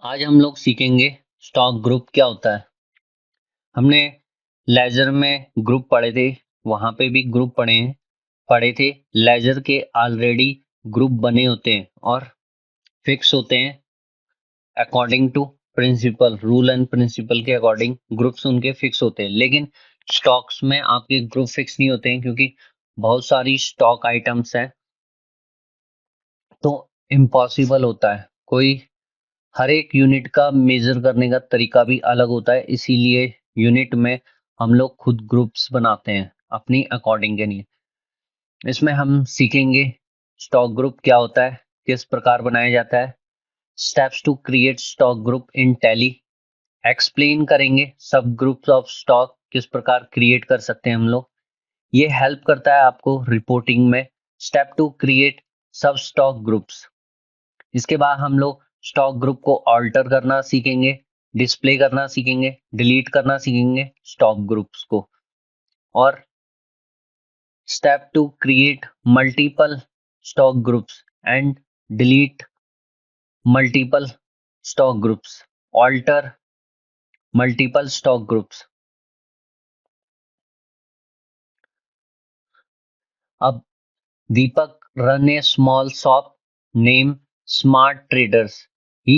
आज हम लोग सीखेंगे स्टॉक ग्रुप क्या होता है। हमने लेजर में ग्रुप पढ़े थे, वहां पे भी ग्रुप पढ़े थे। लेजर के ऑलरेडी ग्रुप बने होते हैं और फिक्स होते हैं according to principle, rule and principle के अकॉर्डिंग ग्रुप्स उनके फिक्स होते हैं। लेकिन स्टॉक्स में आपके ग्रुप फिक्स नहीं होते हैं क्योंकि बहुत सारी स्टॉक आइटम्स हैं, तो इम्पॉसिबल होता है। कोई हर एक यूनिट का मेजर करने का तरीका भी अलग होता है, इसीलिए यूनिट में हम लोग खुद ग्रुप्स बनाते हैं अपनी अकॉर्डिंग के लिए। इसमें हम सीखेंगे स्टॉक ग्रुप क्या होता है, किस प्रकार बनाया जाता है, steps to create stock group in Tally, explain करेंगे सब ग्रुप्स ऑफ स्टॉक किस प्रकार क्रिएट कर सकते हैं हम लोग। ये हेल्प करता है आपको रिपोर्टिंग में। स्टेप टू क्रिएट सब स्टॉक ग्रुप्स। इसके बाद हम लोग स्टॉक ग्रुप को ऑल्टर करना सीखेंगे, डिस्प्ले करना सीखेंगे, डिलीट करना सीखेंगे स्टॉक ग्रुप्स को। और step to create multiple stock groups and delete multiple stock groups, alter multiple stock groups. अब Deepak run a small shop named Smart Traders. He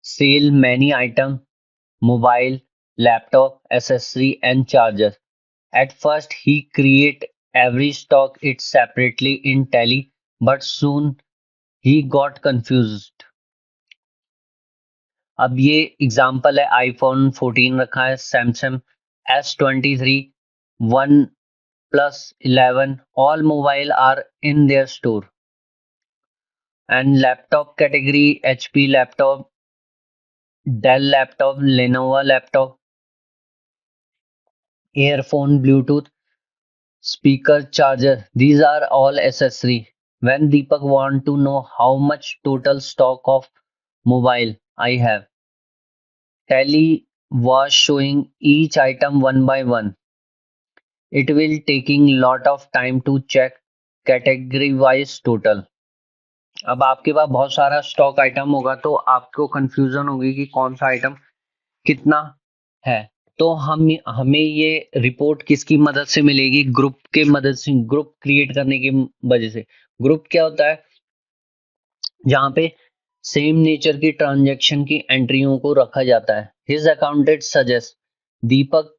sell many items, mobile, laptop, accessory and charger. At first he create every stock it separately in Tally, but soon he got confused. अब ये example है, iPhone 14 रखा है, Samsung S23, one plus 11, all mobile are in their store. And laptop category, HP laptop, Dell laptop, Lenovo laptop, earphone, Bluetooth, speaker, charger, these are all accessory. When Deepak want to know how much total stock of mobile I have, Tally was showing each item one by one. It will taking lot of time to check category wise total. अब आपके पास बहुत सारा stock item होगा तो आपको confusion होगी कि कौन सा आइटम कितना है। तो हमें ये रिपोर्ट किसकी मदद से मिलेगी? ग्रुप के मदद से, ग्रुप क्रिएट करने की वजह से। ग्रुप क्या होता है? जहां पे सेम नेचर की ट्रांजैक्शन की एंट्रियों को रखा जाता है। His accountant suggest Deepak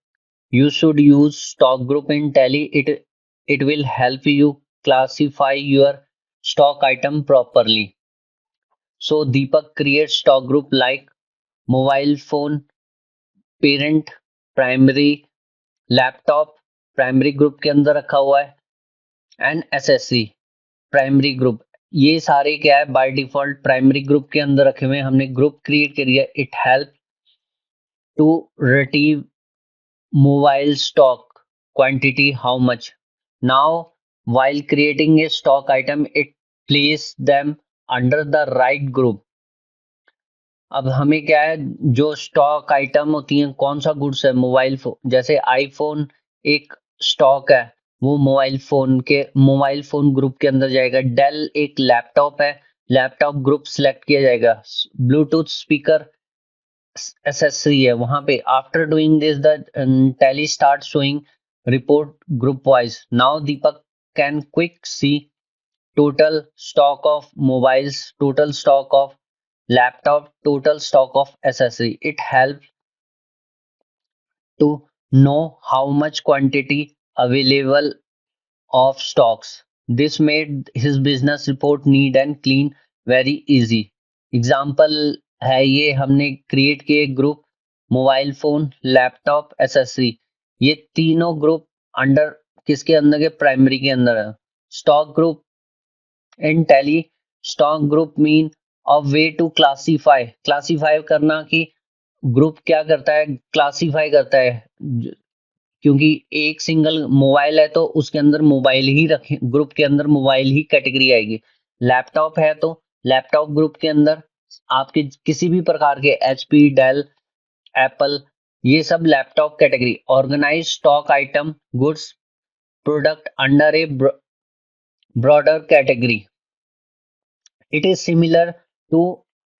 you should use stock group in tally, it will help you classify your stock item properly. So Deepak create stock group like mobile phone parent, primary, laptop primary group के अंदर रखा हुआ है, and SSC primary group. ये सारे क्या है, by default primary group के अंदर रखे हुए हैं। हमने ग्रुप क्रिएट कर दिया। It help to retrieve mobile stock quantity, how much. Now while creating a stock item it place them under the right group. अब हमें क्या है, जो स्टॉक आइटम होती हैं, कौन सा गुड्स है, मोबाइल फोन। जैसे आईफोन एक स्टॉक है, वो मोबाइल फोन ग्रुप के अंदर जाएगा। डेल एक लैपटॉप है, लैपटॉप ग्रुप सिलेक्ट किया जाएगा। ब्लूटूथ स्पीकर एसेसरी है, वहां पे after doing this the Tally start showing report group wise. Now Deepak can quick see total stock of mobiles, total stock of laptop, total stock of accessory. It helps to know how much quantity available of stocks. This made his business report neat and clean very easy. Example है ये, हमने create किए group mobile phone, laptop, accessory. ये तीनों group under किसके अंदर के? Primary के अंदर है। Stock group in Tally, stock group mean a way to classify करना, कि ग्रुप क्या करता है, क्लासीफाई करता है। क्योंकि एक सिंगल मोबाइल है तो उसके अंदर मोबाइल ही रखे, ग्रुप के अंदर मोबाइल ही कैटेगरी आएगी। लैपटॉप है तो लैपटॉप ग्रुप के अंदर आपके किसी भी प्रकार के एचपी, डेल, एप्पल, ये सब laptop category. Organize stock item, goods, product under a broader category. It is similar to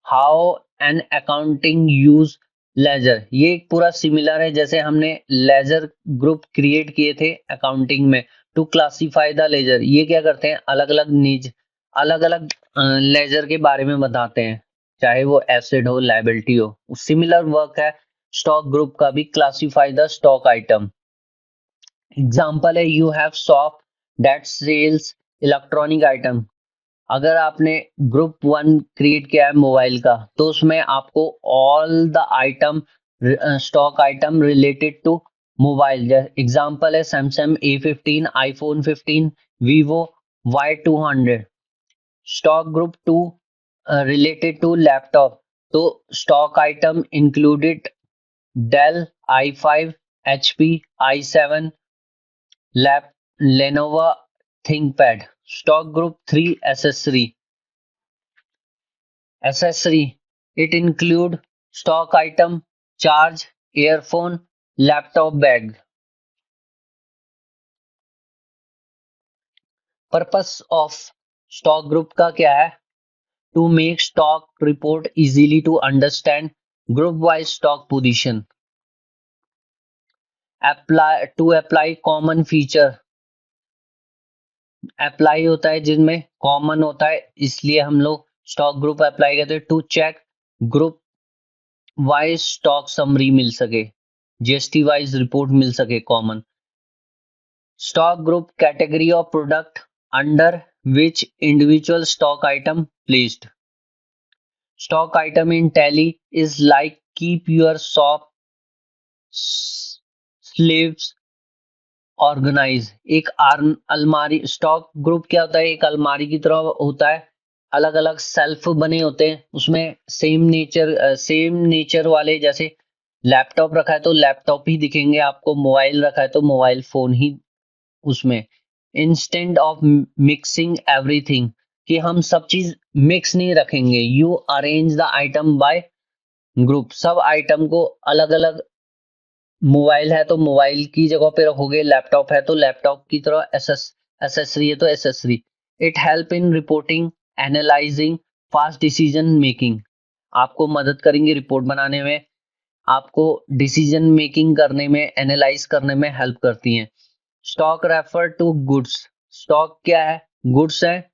how and accounting use ledger. ये एक पूरा सिमिलर है जैसे हमने लेजर ग्रुप क्रिएट किए थे अकाउंटिंग में टू क्लासिफाई द लेजर। ये क्या करते हैं, अलग अलग नीज अलग अलग लेजर के बारे में बताते हैं, चाहे वो एसेट हो लायबिलिटी हो। सिमिलर वर्क है स्टॉक ग्रुप का भी, classify the stock item. Example है you have shop that sells electronic item. अगर आपने ग्रुप वन क्रिएट किया है मोबाइल का तो उसमें आपको all the item stock item related to mobile, example है Samsung A15, iPhone 15, Vivo Y200। Stock group two related to laptop, तो stock item included Dell i5, HP, i7, lap Lenovo ThinkPad. Stock group 3 accessory, it include stock item, charge, earphone, laptop bag. Purpose of stock group का क्या है, to make stock report easily to understand group wise stock position, apply common feature. Apply होता है जिनमें common होता है, इसलिए हम लोग स्टॉक ग्रुप अप्लाई करते हैं। To check group wise stock summary मिल सके, जीएसटी वाइज रिपोर्ट मिल सके common. Stock group category of product under which individual stock item placed. Stock item in Tally is like keep your shop shelves organize. एक अलमारी, stock group क्या होता है, एक अलमारी की तरह होता है, अलग अलग सेल्फ बने होते हैं उसमें सेम नेचर वाले, जैसे लैपटॉप रखा है तो लैपटॉप ही दिखेंगे आपको, मोबाइल रखा है तो मोबाइल फोन ही उसमें। इंस्टेंट ऑफ मिक्सिंग एवरीथिंग, कि हम सब चीज मिक्स नहीं रखेंगे। You arrange the item by group, सब आइटम को अलग अलग, मोबाइल है तो मोबाइल की जगह पे रखोगे, लैपटॉप है तो लैपटॉप की तरह, एसेसरी है तो accessory. It help in reporting, analysing, fast decision making, आपको मदद करेंगे रिपोर्ट बनाने में, आपको डिसीजन मेकिंग करने में, एनालाइज करने में हेल्प करती हैं। Stock refer to goods, stock क्या है, गुड्स है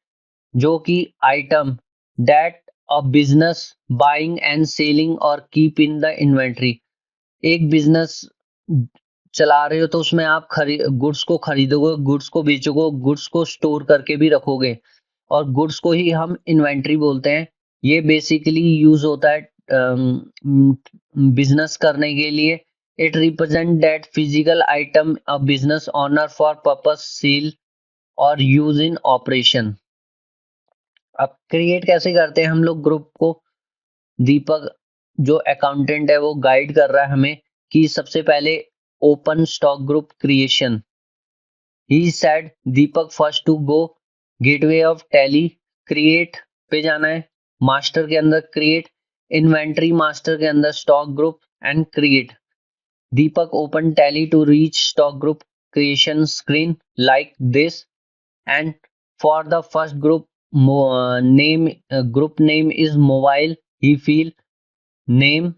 जो कि item that a business buying and selling और कीप इन द इन्वेंट्री। एक बिजनेस चला रहे हो तो उसमें आप गुड्स को खरीदोगे, गुड्स को बेचोगे, गुड्स को स्टोर करके भी रखोगे, और गुड्स को ही हम इन्वेंट्री बोलते हैं। ये बेसिकली यूज होता है बिजनेस करने के लिए। It represent that physical item a business owner for purpose sale और यूज इन ऑपरेशन। अब क्रिएट कैसे करते हैं हम लोग ग्रुप को, दीपक जो अकाउंटेंट है वो गाइड कर रहा है हमें कि सबसे पहले open stock group creation. He said Deepak first to go gateway of Tally, create पे जाना है, मास्टर के अंदर क्रिएट, इन्वेंट्री मास्टर के अंदर stock group and create. Deepak open Tally to reach stock group creation screen like this, and for the first group name group name is mobile, he feel name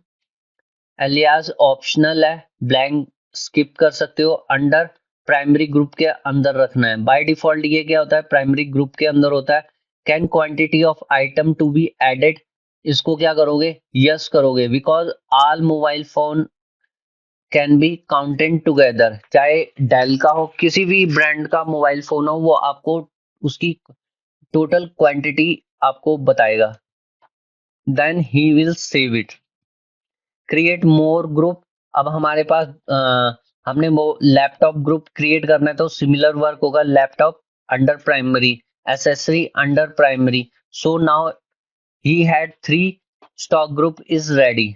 alias optional है, blank skip कर सकते हो, under primary group के अंदर रखना है। By default ये क्या होता है, प्राइमरी ग्रुप के अंदर होता है। Can quantity of item to be added, इसको क्या करोगे, यस करोगे, because all mobile phone can be counted together. चाहे डेल का हो, किसी भी ब्रांड का मोबाइल फोन हो, वो आपको उसकी टोटल क्वांटिटी आपको बताएगा। Then he will save it. Create more group, अब हमारे पास हमने वो लैपटॉप ग्रुप क्रिएट करना है तो सिमिलर वर्क होगा, laptop under primary, accessory under primary. So now he had 3 stock group is ready.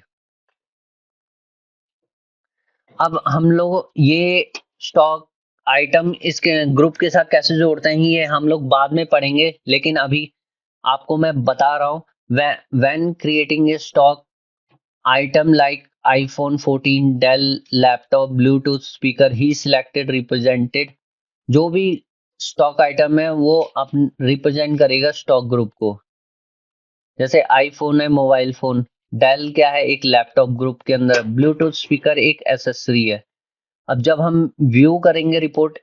अब हम लोग ये स्टॉक आइटम इसके ग्रुप के साथ कैसे जोड़ते हैं ये हम लोग बाद में पढ़ेंगे, लेकिन अभी आपको मैं बता रहा हूँ। When creating a stock item like iPhone 14, Dell laptop, Bluetooth speaker, he selected represented, जो भी स्टॉक आइटम है वो रिप्रेजेंट करेगा स्टॉक ग्रुप को। जैसे आईफोन है मोबाइल फोन, डेल क्या है, एक लैपटॉप ग्रुप के अंदर। ब्लूटूथ स्पीकर एक एसेसरी है। अब जब हम व्यू करेंगे report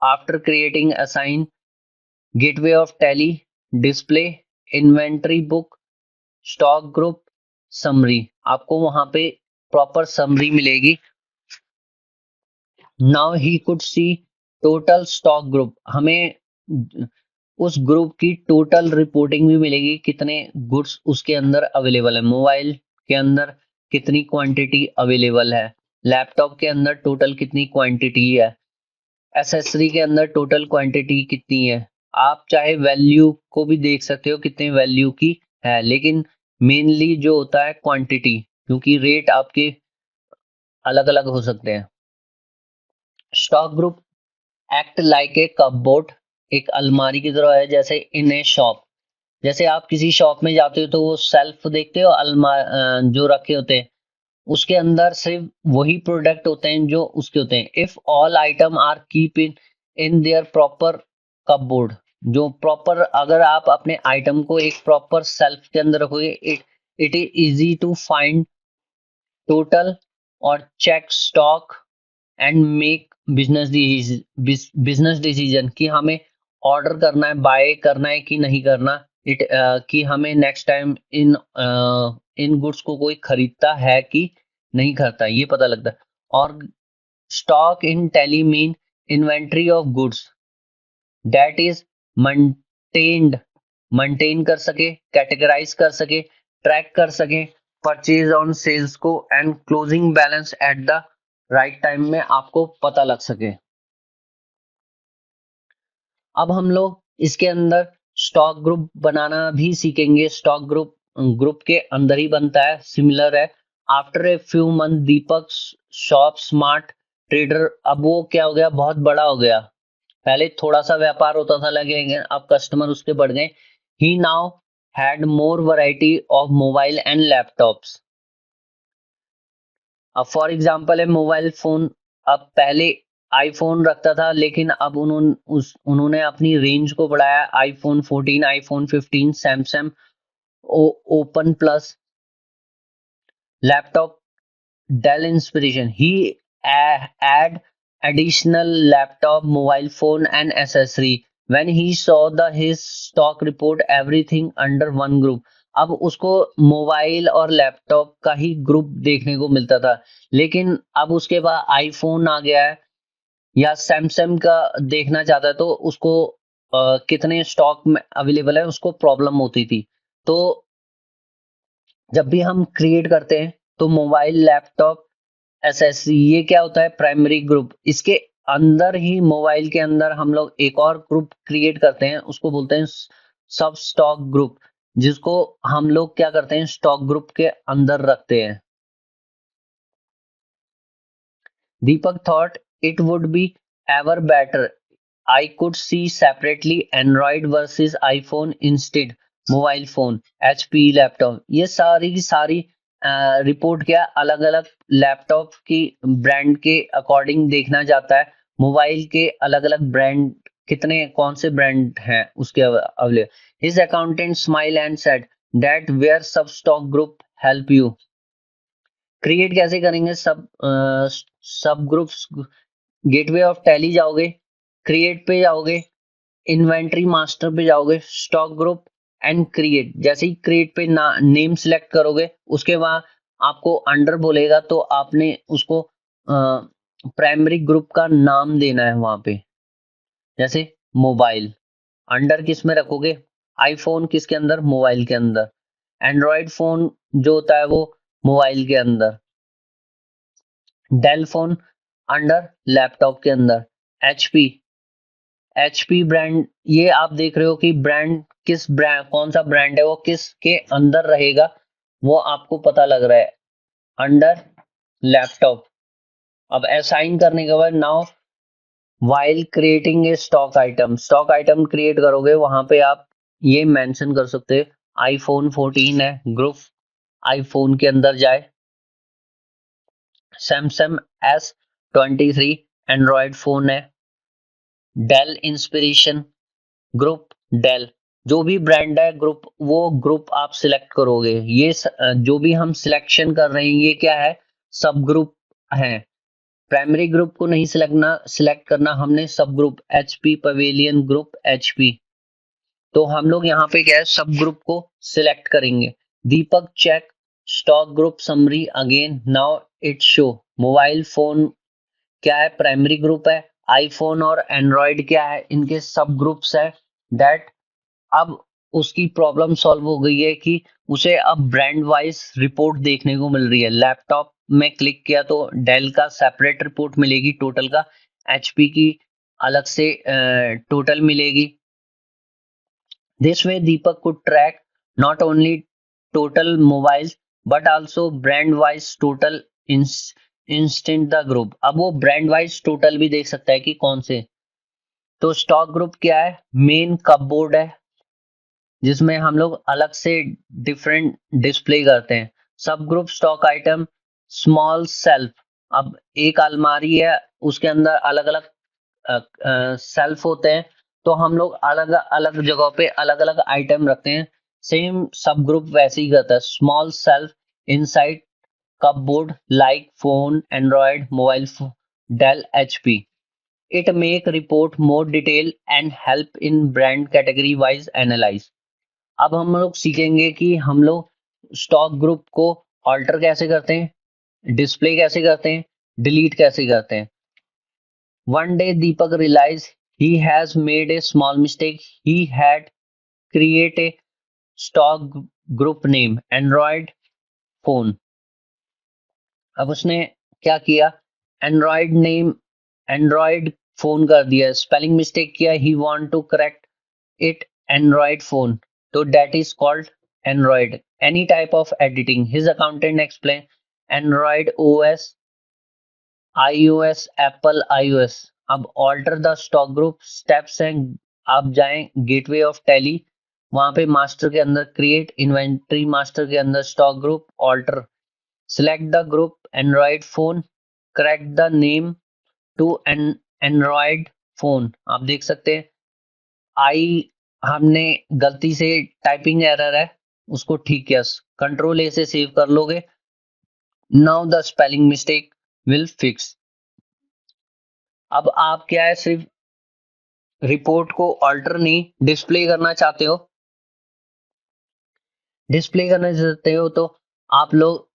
after creating assign gateway of tally, display, inventory book, stock group, summary, आपको वहां पे प्रॉपर समरी मिलेगी। Now he could see total stock group, हमें उस ग्रुप की टोटल रिपोर्टिंग भी मिलेगी, कितने गुड्स उसके अंदर अवेलेबल है, मोबाइल के अंदर कितनी क्वांटिटी अवेलेबल है, लैपटॉप के अंदर टोटल कितनी क्वांटिटी है, एसेसरी के अंदर टोटल क्वांटिटी कितनी है। आप चाहे वैल्यू को भी देख सकते हो कितने वैल्यू की है, लेकिन मेनली जो होता है क्वांटिटी, क्योंकि रेट आपके अलग अलग हो सकते हैं। Stock group act like a cupboard, एक अलमारी की तरह है, जैसे इन ए शॉप। जैसे आप किसी शॉप में जाते हो तो वो सेल्फ देखते हो, जो रखे होते हैं उसके अंदर सिर्फ वही प्रोडक्ट होते हैं जो उसके होते हैं। If all item are keep in their proper cupboard, जो प्रॉपर, अगर आप अपने आइटम को एक प्रॉपर सेल्फ के अंदर रखोगे, it is easy to find total और check stock and make business decision कि हमें ऑर्डर करना है, बाय करना है कि नहीं करना, कि हमें नेक्स्ट टाइम इन गुड्स को कोई खरीदता है कि नहीं करता, ये पता लगता है। और stock in tally mean inventory of goods that is maintain कर सके, कैटेगराइज कर सके, ट्रैक कर सके परचेज ऑन सेल्स को, and closing balance at the right time में आपको पता लग सके। अब हम लोग इसके अंदर स्टॉक ग्रुप बनाना भी सीखेंगे। स्टॉक ग्रुप ग्रुप के अंदर ही बनता है, सिमिलर है। After a few month Deepak shop smart trader, अब वो क्या हो गया, बहुत बड़ा हो गया। पहले थोड़ा सा व्यापार होता था, लेकिन अब कस्टमर उसके बढ़ गए। He now had more variety of mobile and laptops. अब फॉर एग्जांपल है मोबाइल फोन, अब पहले आईफोन रखता था, लेकिन अब उन्होंने अपनी रेंज को बढ़ाया। IPhone 14, iPhone 15, Samsung OnePlus, laptop Dell Inspiron. He add additional laptop, mobile phone and accessory when he saw his stock report everything under one group। अब उसको मोबाइल और लैपटॉप का ही ग्रुप देखने को मिलता था, लेकिन अब उसके बाद आईफोन आ गया है या सैमसंग का देखना चाहता है तो उसको कितने स्टॉक में अवेलेबल है उसको प्रॉब्लम होती थी। तो जब भी हम क्रिएट करते हैं तो मोबाइल, लैपटॉप, एसएससी, ये क्या होता है, प्राइमरी ग्रुप। इसके अंदर ही मोबाइल के अंदर हम लोग एक और ग्रुप क्रिएट करते हैं, उसको बोलते हैं सब स्टॉक ग्रुप, जिसको हम लोग क्या करते हैं, स्टॉक ग्रुप के अंदर रखते हैं। Deepak thought it would be ever better I could see separately Android versus iPhone instead mobile phone, HP laptop. ये सारी की सारी रिपोर्ट क्या अलग अलग लैपटॉप की ब्रांड के अकॉर्डिंग देखना चाहता है। मोबाइल के अलग अलग ब्रांड, कितने कौन से ब्रांड हैं उसके available. His accountant smile and said that where sub stock group help you. Create कैसे करेंगे सब ग्रुप्स, गेटवे ऑफ टैली जाओगे, क्रिएट पे जाओगे, इन्वेंटरी मास्टर पे जाओगे, स्टॉक ग्रुप एंड क्रिएट। जैसे ही क्रिएट पे नेम सिलेक्ट करोगे उसके बाद आपको अंडर बोलेगा, तो आपने उसको प्राइमरी ग्रुप का नाम देना है वहां पे। जैसे मोबाइल, अंडर किस में रखोगे, आईफोन किसके अंदर, मोबाइल के अंदर। एंड्रॉयड फोन जो होता है वो मोबाइल के अंदर। डेल फोन अंडर लैपटॉप के अंदर। एचपी, एचपी ब्रांड, ये आप देख रहे हो कि ब्रांड किस ब्रांड, कौन सा ब्रांड है वो किस के अंदर रहेगा, वो आपको पता लग रहा है, अंडर लैपटॉप। अब असाइन करने के बाद now while creating a stock item create करोगे, वहां पे आप ये मेंशन कर सकते हैं आईफोन 14 है, ग्रुप आईफोन के अंदर जाए। सैमसंग S23 एंड्रॉयड फोन है। डेल इंस्पिरेशन ग्रुप डेल, जो भी ब्रांड है ग्रुप, वो ग्रुप आप सिलेक्ट करोगे। ये जो भी हम सिलेक्शन कर रहे हैं ये क्या है, सब ग्रुप है। प्राइमरी ग्रुप को नहीं सिलेक्ट करना हमने, सब group HP pavilion group HP. तो हम लोग यहाँ पे क्या है, सब ग्रुप को सिलेक्ट करेंगे। Deepak check stock group summary again, now it show mobile phone क्या है, प्राइमरी ग्रुप है। आईफोन और एंड्रॉयड क्या है, इनके सब ग्रुप्स है। दैट अब उसकी प्रॉब्लम सॉल्व हो गई है कि उसे अब ब्रांड वाइज रिपोर्ट देखने को मिल रही है। लैपटॉप में क्लिक किया तो डेल का सेपरेट रिपोर्ट मिलेगी टोटल का, एचपी की अलग से टोटल मिलेगी। This way Deepak could track not only total mobiles but also brand wise total instant the group। अब वो ब्रांड वाइज टोटल भी देख सकता है कि कौन से। तो स्टॉक ग्रुप क्या है, मेन कपबोर्ड है जिसमें हम लोग अलग से डिफरेंट डिस्प्ले करते हैं। सब group stock item small self, अब एक अलमारी है उसके अंदर अलग अलग सेल्फ होते हैं, तो हम लोग अलग अलग जगहों पे अलग अलग आइटम रखते हैं। सेम सब ग्रुप वैसे ही करता है, small self inside cupboard like phone Android mobile Dell HP. It make report more detail and help in brand category wise analyse. अब हम लोग सीखेंगे कि हम लोग स्टॉक ग्रुप को ऑल्टर कैसे करते हैं, डिस्प्ले कैसे करते हैं, डिलीट कैसे करते हैं। One day Deepak realize he has made a small mistake. He had create a stock group name Android phone। अब उसने क्या किया, एंड्रॉयड नेम एंड्रॉयड फोन कर दिया, स्पेलिंग मिस्टेक किया। He want to correct it Android phone, तो that is called Android. Any type of editing his accountant explain Android OS iOS Apple iOS। अब alter the stock group steps हैं, आप जाएं gateway of tally, वहां पे master के अंदर create inventory, master के अंदर stock group alter, select the group Android phone, correct the name to an Android phone. आप देख सकते हैं आई हमने गलती से टाइपिंग एरर है उसको ठीक किया, कंट्रोल ए से सेव कर लोगे। Now the spelling mistake will fix. अब आप क्या है, सिर्फ रिपोर्ट को ऑल्टर नहीं डिस्प्ले करना चाहते हो, डिस्प्ले करना चाहते हो तो आप लोग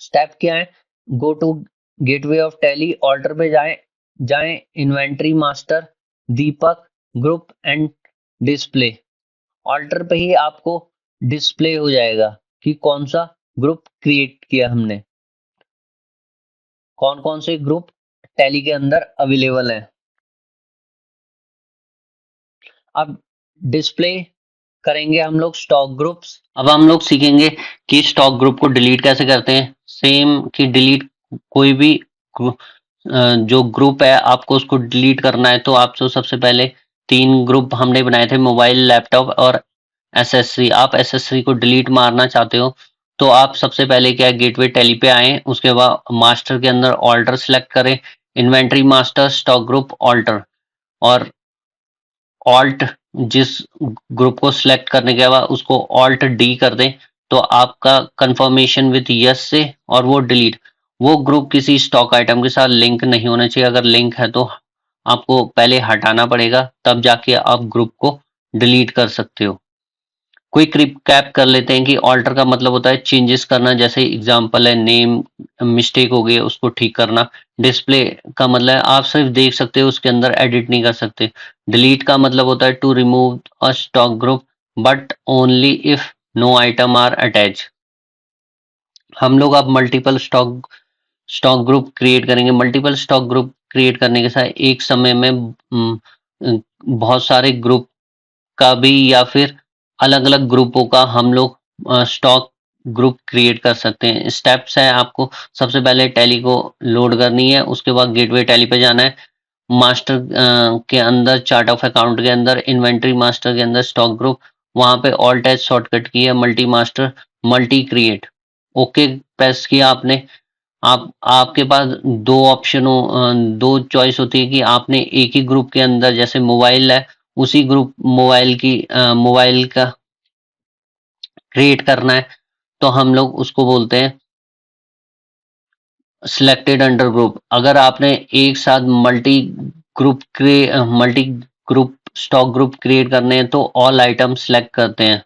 स्टेप क्या है, go to gateway of Tally, alter पे जाएं inventory master Deepak group and display. Alter पे ही आपको डिस्प्ले हो जाएगा कि कौन सा ग्रुप क्रिएट किया हमने, कौन कौन से ग्रुप टैली के अंदर अवेलेबल है। अब डिस्प्ले करेंगे हम लोग स्टॉक ग्रुप्स। अब हम लोग सीखेंगे कि स्टॉक ग्रुप को डिलीट कैसे करते हैं। सेम कि डिलीट कोई भी जो ग्रुप है आपको उसको डिलीट करना है तो आपको सबसे पहले 3 ग्रुप हमने बनाए थे, मोबाइल लैपटॉप और एसेसरी। आप एसेसरी को डिलीट मारना चाहते हो तो आप सबसे पहले क्या गेटवे टैली पे आए, उसके बाद मास्टर के अंदर ऑल्टर सेलेक्ट करें, inventory master stock group alter, और ऑल्ट जिस ग्रुप को सिलेक्ट करने के बाद उसको ऑल्ट डी कर दें तो आपका कंफर्मेशन विथ यस से, और वो डिलीट, वो ग्रुप किसी स्टॉक आइटम के साथ लिंक नहीं होना चाहिए। अगर लिंक है तो आपको पहले हटाना पड़ेगा, तब जाके आप ग्रुप को डिलीट कर सकते हो। क्विक रिकैप कर लेते हैं कि ऑल्टर का मतलब होता है चेंजेस करना, जैसे एग्जांपल है नेम मिस्टेक हो गई उसको ठीक करना। डिस्प्ले का मतलब है आप सिर्फ देख सकते हो, उसके अंदर एडिट नहीं कर सकते। डिलीट का मतलब होता है to remove a stock group but only if no item are attach. हम लोग अब multiple stock stock group create करेंगे। मल्टीपल स्टॉक ग्रुप क्रिएट करने के साथ एक समय में बहुत सारे ग्रुप का भी या फिर अलग-अलग ग्रुपों का हम लोग स्टॉक ग्रुप क्रिएट कर सकते हैं। स्टेप्स हैं, आपको सबसे पहले टैली को लोड करनी है, उसके बाद गेटवे टैली पे जाना है, मास्टर के अंदर चार्ट ऑफ अकाउंट के अंदर इन्वेंटरी मास्टर के अंदर स्टॉक ग्रुप, वहां पे ऑल्ट एच शॉर्टकट की है, multi master multi create, okay press किया आपने। आप आपके पास दो ऑप्शन हो, दो चॉइस होती है कि आपने एक ही ग्रुप के अंदर, जैसे मोबाइल है उसी ग्रुप मोबाइल का क्रिएट करना है तो हम लोग उसको बोलते हैं सिलेक्टेड अंडर ग्रुप। अगर आपने एक साथ multi group stock group create करने हैं तो ऑल आइटम सिलेक्ट करते हैं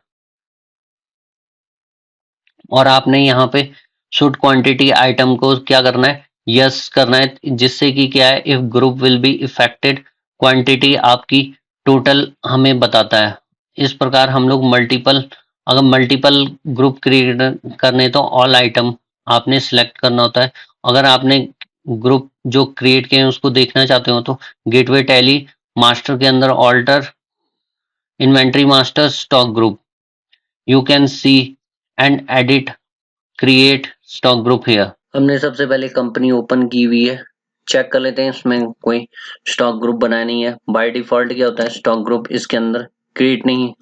और आपने यहाँ पे शुड क्वांटिटी आइटम को क्या करना है, यस करना है, जिससे कि क्या है, if group will be affected quantity आपकी टोटल हमें बताता है। इस प्रकार हम लोग अगर मल्टीपल ग्रुप क्रिएट करने तो ऑल आइटम आपने सिलेक्ट करना होता है। अगर आपने ग्रुप जो क्रिएट किए हैं उसको देखना चाहते हो तो गेटवे टैली मास्टर के अंदर alter inventory master stock group, you can see and edit create stock group here. हमने सबसे पहले कंपनी ओपन की हुई है, चेक कर लेते हैं इसमें कोई स्टॉक ग्रुप बनाया नहीं है। बाय डिफॉल्ट क्या होता है, स्टॉक ग्रुप इसके अंदर क्रिएट नहीं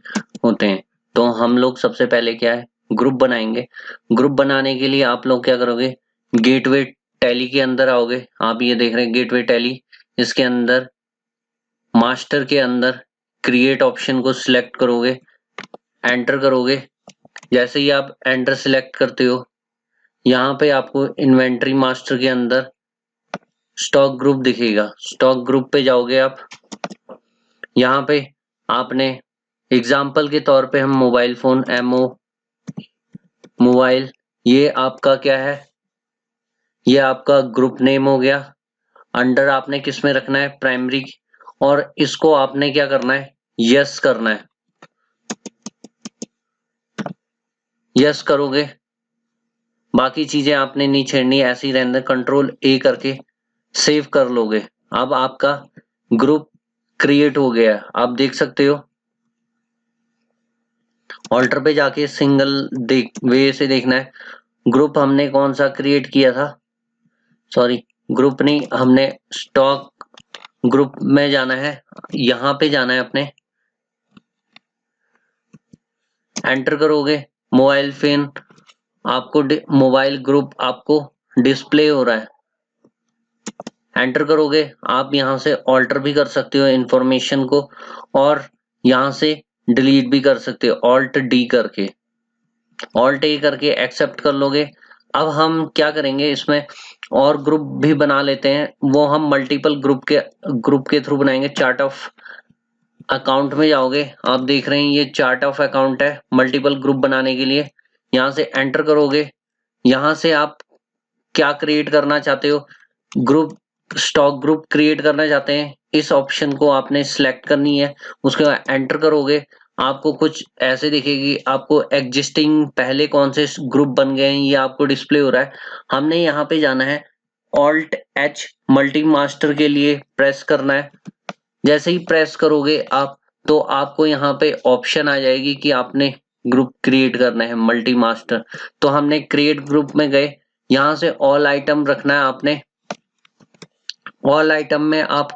होते हैं। तो हम लोग सबसे पहले क्या है, ग्रुप बनाएंगे। ग्रुप बनाने के लिए आप लोग क्या करोगे, गेटवे टैली के अंदर आओगे। आप ये देख रहे हैं गेटवे टैली, इसके अंदर मास्टर के अंदर क्रिएट ऑप्शन को सिलेक्ट करोगे, एंटर करोगे। जैसे ही आप एंटर सिलेक्ट करते हो, यहाँ पे आपको इन्वेंट्री मास्टर के अंदर स्टॉक ग्रुप दिखेगा। स्टॉक ग्रुप पे जाओगे आप, यहाँ पे आपने एग्जाम्पल के तौर पे हम मोबाइल फोन एमओ मोबाइल, ये आपका क्या है, ये आपका ग्रुप नेम हो गया। अंडर आपने किस में रखना है, प्राइमरी, और इसको आपने क्या करना है, यस करना है। यस करोगे, बाकी चीजें आपने नहीं छेड़नी, ऐसे ही रहने, कंट्रोल ए करके सेव कर लोगे। अब आपका ग्रुप क्रिएट हो गया है, आप देख सकते हो। ऑल्टर पे जाके सिंगल वे से देखना है ग्रुप हमने कौन सा क्रिएट किया था, सॉरी ग्रुप नहीं, हमने स्टॉक ग्रुप में जाना है, यहाँ पे जाना है अपने, एंटर करोगे। मोबाइल फोन आपको मोबाइल ग्रुप आपको डिस्प्ले हो रहा है, एंटर करोगे। आप यहाँ से ऑल्टर भी कर सकते हो इंफॉर्मेशन को, और यहाँ से डिलीट भी कर सकते हो ऑल्ट डी करके, ऑल्ट ए करके एक्सेप्ट कर लोगे। अब हम क्या करेंगे, इसमें और ग्रुप भी बना लेते हैं, वो हम मल्टीपल ग्रुप के थ्रू बनाएंगे। चार्ट ऑफ अकाउंट में जाओगे, आप देख रहे हैं ये चार्ट ऑफ अकाउंट है मल्टीपल ग्रुप बनाने के लिए। यहाँ से एंटर करोगे, यहाँ से आप क्या क्रिएट करना चाहते हो, ग्रुप स्टॉक ग्रुप क्रिएट करना चाहते हैं, इस ऑप्शन को आपने सिलेक्ट करनी है। उसके बाद एंटर करोगे, आपको कुछ ऐसे दिखेगी, आपको एग्जिस्टिंग पहले कौन से ग्रुप बन गए हैं ये आपको डिस्प्ले हो रहा है। हमने यहाँ पे जाना है, ऑल्ट एच मल्टी मास्टर के लिए प्रेस करना है। जैसे ही प्रेस करोगे आप, तो आपको यहाँ पे ऑप्शन आ जाएगी कि आपने ग्रुप क्रिएट करना है मल्टी मास्टर। तो हमने क्रिएट ग्रुप में गए, यहाँ से ऑल आइटम रखना है आपने। ऑल आइटम में आप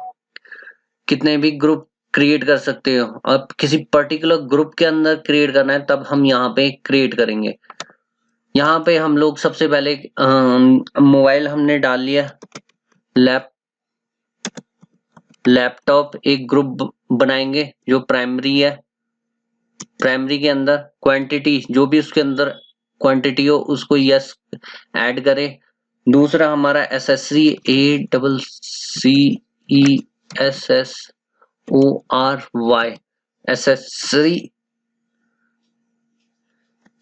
कितने भी ग्रुप क्रिएट कर सकते हो। अब किसी पर्टिकुलर ग्रुप के अंदर क्रिएट करना है तब हम यहाँ पे क्रिएट करेंगे। यहाँ पे हम लोग सबसे पहले मोबाइल हमने डाल लिया, लैपटॉप एक ग्रुप बनाएंगे जो प्राइमरी है। प्राइमरी के अंदर क्वांटिटी, जो भी उसके अंदर क्वांटिटी हो उसको यस ऐड करें। दूसरा हमारा एसेसरी, ACCESSORY एसेसरी,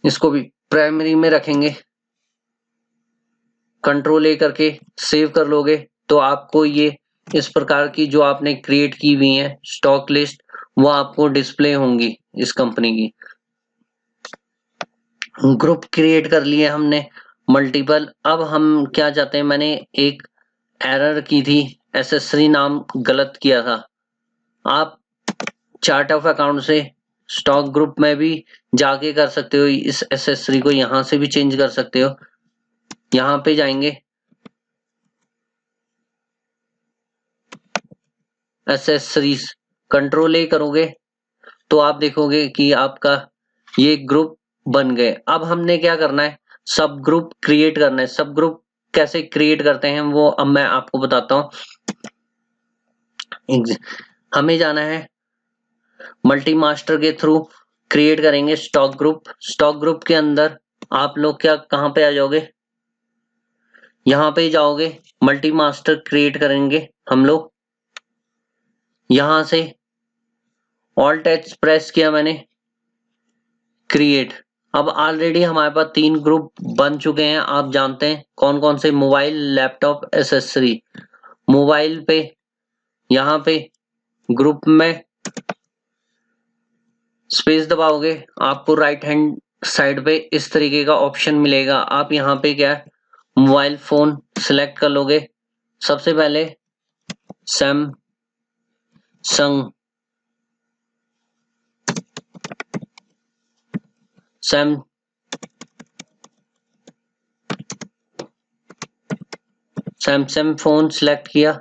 इसको भी प्राइमरी में रखेंगे। कंट्रोल ए करके सेव कर लोगे तो आपको ये इस प्रकार की जो आपने क्रिएट की हुई है स्टॉक लिस्ट, वो आपको डिस्प्ले होंगी इस कंपनी की। ग्रुप क्रिएट कर लिए हमने मल्टीपल। अब हम क्या चाहते हैं, मैंने एक एरर की थी, एसेसरी नाम गलत किया था। आप चार्ट ऑफ अकाउंट से स्टॉक ग्रुप में भी जाके कर सकते हो, इस एसेसरी को यहां से भी चेंज कर सकते हो। यहाँ पे जाएंगे, एसेसरीज, कंट्रोल ए करोगे तो आप देखोगे कि आपका ये ग्रुप बन गए। अब हमने क्या करना है, सब ग्रुप क्रिएट करना है। सब ग्रुप कैसे क्रिएट करते हैं वो अब मैं आपको बताता हूँ। हमें जाना है मल्टी मास्टर के थ्रू क्रिएट करेंगे स्टॉक ग्रुप। स्टॉक ग्रुप के अंदर आप लोग क्या कहाँ पे आ जाओगे, यहाँ पे जाओगे, मल्टी मास्टर क्रिएट करेंगे हम लोग। यहां से ऑल्ट एच प्रेस किया मैंने, क्रिएट। अब ऑलरेडी हमारे पास 3 ग्रुप बन चुके हैं, आप जानते हैं कौन कौन से, मोबाइल, लैपटॉप, एसेसरी। मोबाइल पे यहाँ पे ग्रुप में स्पेस दबाओगे, आपको राइट हैंड साइड पे इस तरीके का ऑप्शन मिलेगा। आप यहाँ पे क्या है, मोबाइल फोन सिलेक्ट कर लोगे। सबसे पहले Samsung, Sam Samsung phone select किया,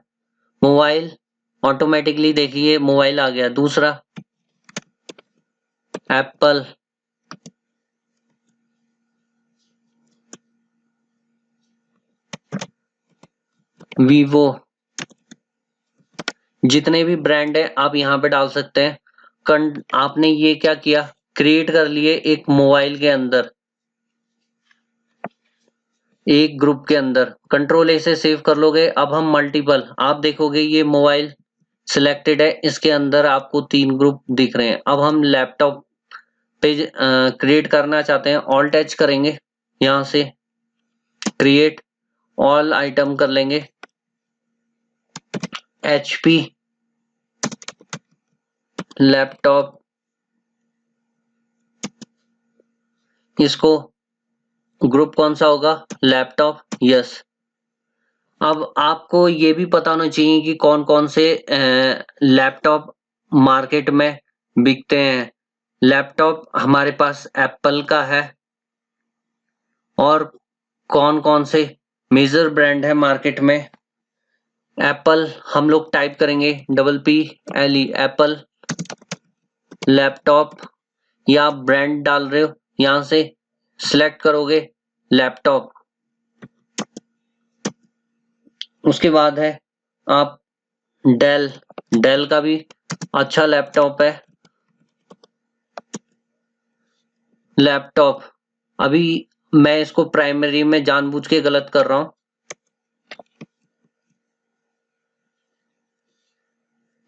मोबाइल ऑटोमेटिकली देखिए मोबाइल आ गया। दूसरा एप्पल, वीवो, जितने भी ब्रांड है आप यहाँ पे डाल सकते हैं। आपने ये क्या किया, क्रिएट कर लिए एक मोबाइल के अंदर, एक ग्रुप के अंदर। कंट्रोल ए से सेव कर लोगे। अब हम मल्टीपल, आप देखोगे ये मोबाइल सिलेक्टेड है, इसके अंदर आपको 3 ग्रुप दिख रहे हैं। अब हम लैपटॉप पे क्रिएट करना चाहते हैं, ऑल्ट टच करेंगे, यहाँ से क्रिएट ऑल आइटम कर लेंगे, HP लैपटॉप, इसको ग्रुप कौन सा होगा, लैपटॉप, यस। अब आपको ये भी पता होना चाहिए कि कौन कौन से लैपटॉप मार्केट में बिकते हैं। लैपटॉप हमारे पास एप्पल का है, और कौन कौन से मेजर ब्रांड है मार्केट में। एप्पल हम लोग टाइप करेंगे PPLE, एप्पल लैपटॉप, या आप ब्रांड डाल रहे हो, यहां से सिलेक्ट करोगे लैपटॉप। उसके बाद है आप डेल, डेल का भी अच्छा लैपटॉप है, लैपटॉप। अभी मैं इसको प्राइमरी में जानबूझ के गलत कर रहा हूं,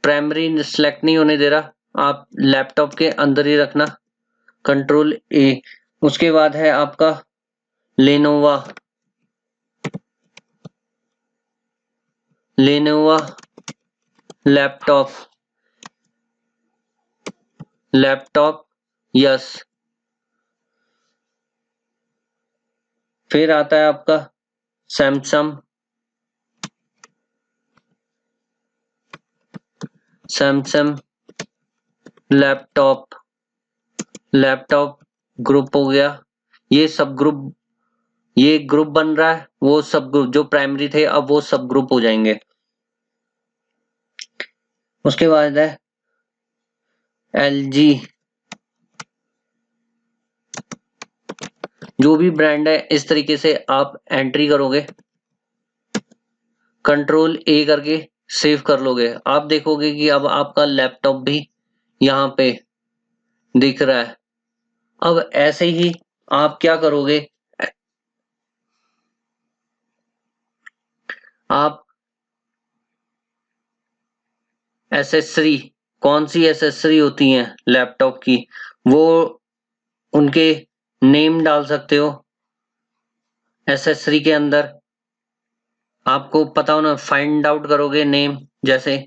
प्राइमरी सिलेक्ट नहीं होने दे रहा, आप लैपटॉप के अंदर ही रखना, कंट्रोल ए। उसके बाद है आपका Lenovo, Lenovo laptop, laptop, yes. फिर आता है आपका Samsung, Samsung laptop, laptop group हो गया। ये सब ग्रुप, ये ग्रुप बन रहा है, वो सब ग्रुप जो प्राइमरी थे अब वो सब ग्रुप हो जाएंगे। उसके बाद है LG, जो भी ब्रांड है इस तरीके से आप एंट्री करोगे, कंट्रोल ए करके सेव कर लोगे। आप देखोगे कि अब आपका लैपटॉप भी यहाँ पे दिख रहा है। अब ऐसे ही आप क्या करोगे, आप एसेसरी, कौन सी एसेसरी होती हैं लैपटॉप की, वो उनके नेम डाल सकते हो एसेसरी के अंदर। आपको पता हो ना, फाइंड आउट करोगे नेम, जैसे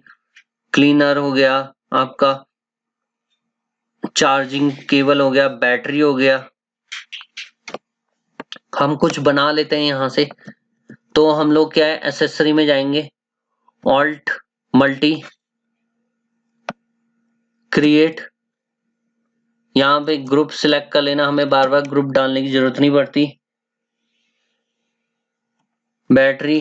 क्लीनर हो गया, आपका चार्जिंग केबल हो गया, बैटरी हो गया। हम कुछ बना लेते हैं यहां से, तो हम लोग क्या है, एसेसरी में जाएंगे, ऑल्ट मल्टी क्रिएट, यहाँ पे ग्रुप सिलेक्ट कर लेना, हमें बार बार ग्रुप डालने की जरूरत नहीं पड़ती। Battery,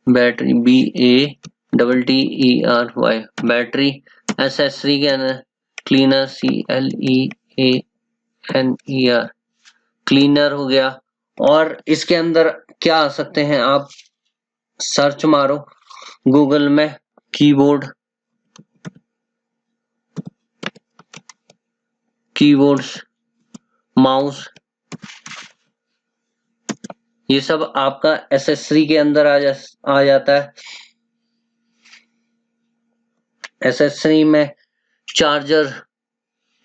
battery BATTERY, battery. Accessory के अंदर क्लीनर, CLEANER, क्लीनर हो गया। और इसके अंदर क्या आ सकते हैं आप, सर्च मारो गूगल में कीबोर्ड्स, माउस, ये सब आपका एसेसरी के अंदर आ जाता है। एसेसरी में चार्जर,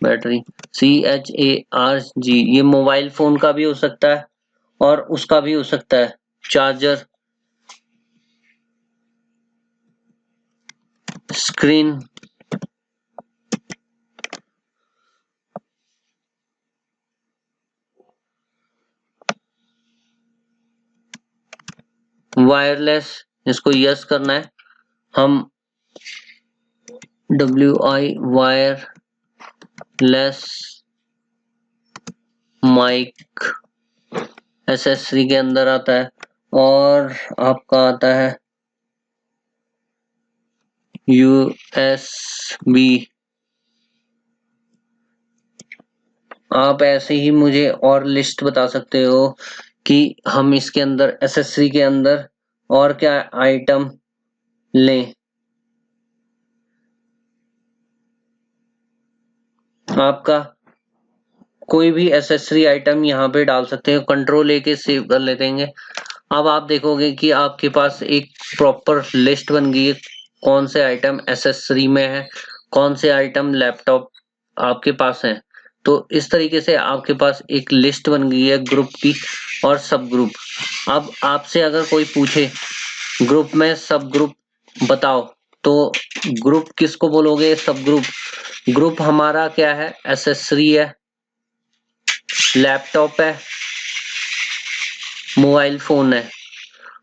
बैटरी, CHARG, ये मोबाइल फोन का भी हो सकता है और उसका भी हो सकता है, चार्जर, स्क्रीन, वायरलेस, इसको यस करना है, हम WI वायरलेस माइक एसेसरी के अंदर आता है। और आपका आता है USB। आप ऐसे ही मुझे और लिस्ट बता सकते हो कि हम इसके अंदर एसेसरी के अंदर और क्या आइटम लें। आपका कोई भी एसेसरी आइटम यहाँ पे डाल सकते हो, कंट्रोल A के सेव कर लेते हैं। अब आप देखोगे कि आपके पास एक प्रॉपर लिस्ट बन गई है, कौन से आइटम एसेसरी में है, कौन से आइटम लैपटॉप आपके पास है। तो इस तरीके से आपके पास एक लिस्ट बन गई है ग्रुप की और सब ग्रुप। अब आपसे अगर कोई पूछे ग्रुप में सब ग्रुप बताओ, तो ग्रुप किसको बोलोगे? सब ग्रुप। ग्रुप हमारा क्या है? एसेसरी है, लैपटॉप है, मोबाइल फोन है।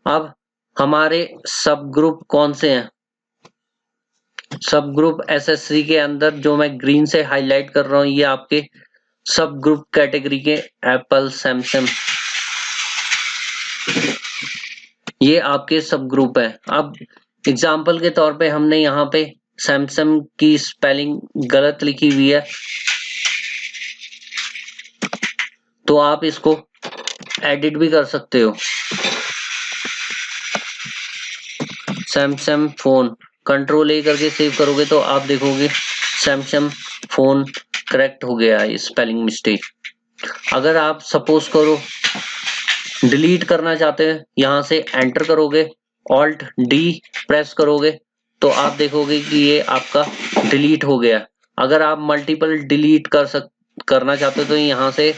अब हमारे सब ग्रुप कौन से हैं? सब ग्रुप एसेसरी के अंदर जो मैं ग्रीन से हाईलाइट कर रहा हूं, ये आपके सब ग्रुप कैटेगरी के एप्पल, सैमसंग, ये आपके सब ग्रुप है। अब एग्जाम्पल के तौर पे हमने यहाँ पे सैमसंग की स्पेलिंग गलत लिखी हुई है, तो आप इसको एडिट भी कर सकते हो। सैमसंग फोन, कंट्रोल A करके सेव करोगे तो आप देखोगे सैमसंग फोन करेक्ट हो गया है स्पेलिंग मिस्टेक। अगर आप सपोज करो डिलीट करना चाहते हैं, यहाँ से एंटर करोगे, ऑल्ट D प्रेस करोगे, तो आप देखोगे कि ये आपका डिलीट हो गया। अगर आप मल्टीपल डिलीट करना चाहते हो तो यहाँ से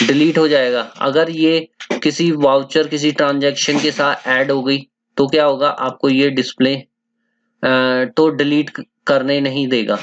डिलीट हो जाएगा। अगर ये किसी वाउचर, किसी ट्रांजैक्शन के साथ ऐड हो गई तो क्या होगा, आपको ये डिस्प्ले तो डिलीट करने नहीं देगा।